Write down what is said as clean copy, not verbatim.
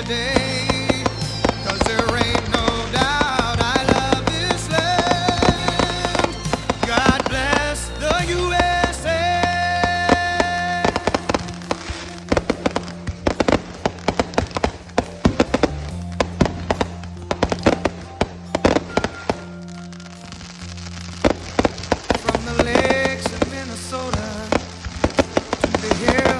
today. 'Cause there ain't no doubt I love this land. God bless the USA. From the lakes of Minnesota to the hills